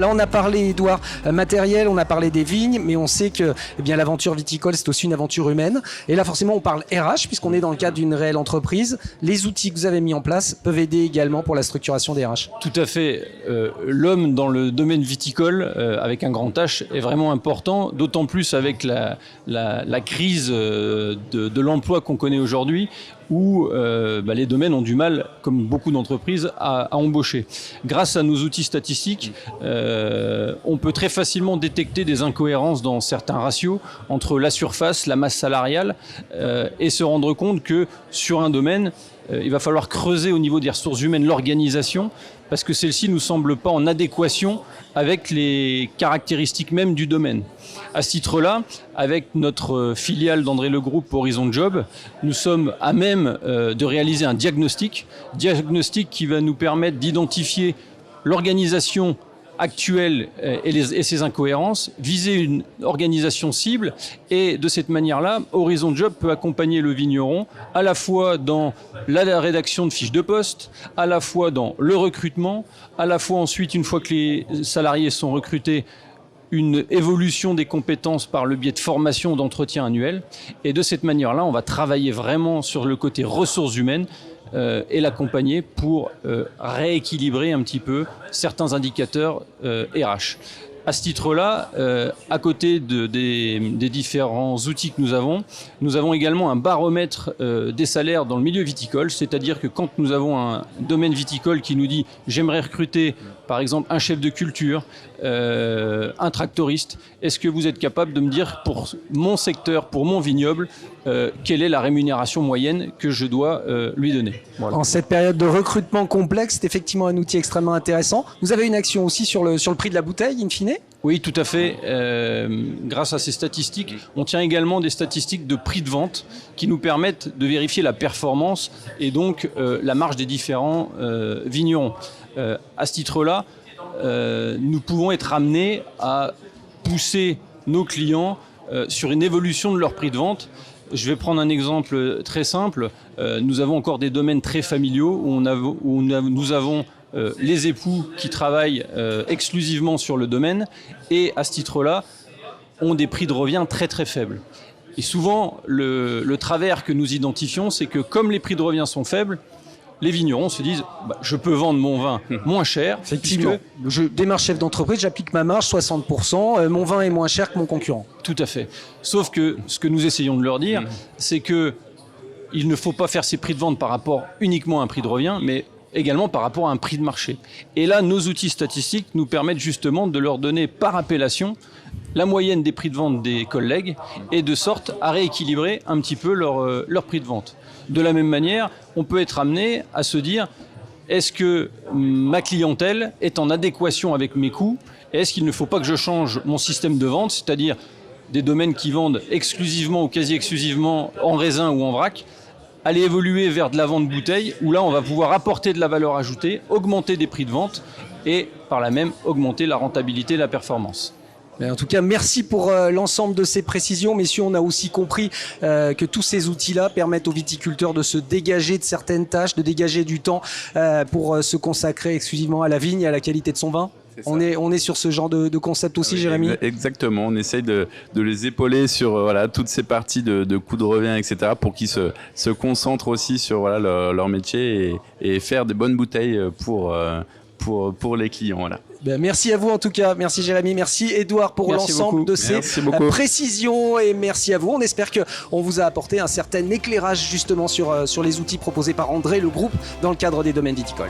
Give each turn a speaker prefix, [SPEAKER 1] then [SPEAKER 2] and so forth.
[SPEAKER 1] Là, on a parlé, Édouard, matériel, on a parlé des vignes, mais on sait que l'aventure viticole, c'est aussi une aventure humaine. Et là, forcément, on parle RH, puisqu'on est dans le cadre d'une réelle entreprise. Les outils que vous avez mis en place peuvent aider également pour la structuration des RH.
[SPEAKER 2] Tout à fait. L'homme dans le domaine viticole, avec un grand H, est vraiment important, d'autant plus avec la crise de l'emploi qu'on connaît aujourd'hui, où les domaines ont du mal, comme beaucoup d'entreprises, à embaucher. Grâce à nos outils statistiques, on peut très facilement détecter des incohérences dans certains ratios entre la surface, la masse salariale, et se rendre compte que sur un domaine, il va falloir creuser au niveau des ressources humaines l'organisation, parce que celle-ci ne nous semble pas en adéquation avec les caractéristiques mêmes du domaine. À ce titre-là, avec notre filiale d'André Le Group Horizon Job, nous sommes à même de réaliser un diagnostic qui va nous permettre d'identifier l'organisation actuelle et ses incohérences, viser une organisation cible, et de cette manière-là, Horizon Job peut accompagner le vigneron à la fois dans la rédaction de fiches de poste, à la fois dans le recrutement, à la fois ensuite, une fois que les salariés sont recrutés, une évolution des compétences par le biais de formation, d'entretien annuel. Et de cette manière-là, on va travailler vraiment sur le côté ressources humaines et l'accompagner pour rééquilibrer un petit peu certains indicateurs RH. À ce titre-là, à côté des différents outils que nous avons également un baromètre des salaires dans le milieu viticole, c'est-à-dire que quand nous avons un domaine viticole qui nous dit « j'aimerais recruter par exemple un chef de culture, un tractoriste, est-ce que vous êtes capable de me dire pour mon secteur, pour mon vignoble, quelle est la rémunération moyenne que je dois lui donner ?» Voilà.
[SPEAKER 1] En cette période de recrutement complexe, c'est effectivement un outil extrêmement intéressant. Vous avez une action aussi sur le prix de la bouteille, in fine ?
[SPEAKER 2] Oui, tout à fait. Grâce à ces statistiques, on tient également des statistiques de prix de vente qui nous permettent de vérifier la performance et donc la marge des différents vignerons. À ce titre-là, nous pouvons être amenés à pousser nos clients sur une évolution de leur prix de vente. Je vais prendre un exemple très simple. Nous avons encore des domaines très familiaux où nous avons les époux qui travaillent exclusivement sur le domaine et à ce titre-là ont des prix de revient très très faibles. Et souvent, le travers que nous identifions, c'est que comme les prix de revient sont faibles, les vignerons se disent je peux vendre mon vin moins cher.
[SPEAKER 1] Effectivement, je démarche chef d'entreprise, j'applique ma marge 60%, mon vin est moins cher que mon concurrent.
[SPEAKER 2] Tout à fait. Sauf que ce que nous essayons de leur dire, c'est que il ne faut pas faire ces prix de vente par rapport uniquement à un prix de revient, mais également par rapport à un prix de marché. Et là, nos outils statistiques nous permettent justement de leur donner par appellation la moyenne des prix de vente des collègues et de sorte à rééquilibrer un petit peu leur prix de vente. De la même manière, on peut être amené à se dire est-ce que ma clientèle est en adéquation avec mes coûts? Est-ce qu'il ne faut pas que je change mon système de vente, c'est-à-dire des domaines qui vendent exclusivement ou quasi exclusivement en raisin ou en vrac, aller évoluer vers de la vente bouteille, où là on va pouvoir apporter de la valeur ajoutée, augmenter des prix de vente et par là même augmenter la rentabilité et la performance.
[SPEAKER 1] En tout cas, merci pour l'ensemble de ces précisions. Messieurs, on a aussi compris que tous ces outils-là permettent aux viticulteurs de se dégager de certaines tâches, de dégager du temps pour se consacrer exclusivement à la vigne et à la qualité de son vin. On est sur ce genre de concept aussi, Jérémy.
[SPEAKER 3] Exactement, on essaye de les épauler sur toutes ces parties de coûts de revient, etc. pour qu'ils se concentrent aussi sur leur métier et faire des bonnes bouteilles pour les clients. Voilà.
[SPEAKER 1] Merci à vous en tout cas, merci Jérémy, merci Édouard pour l'ensemble de ces précisions et merci à vous. On espère qu'on vous a apporté un certain éclairage justement sur les outils proposés par André Le Group dans le cadre des domaines viticoles.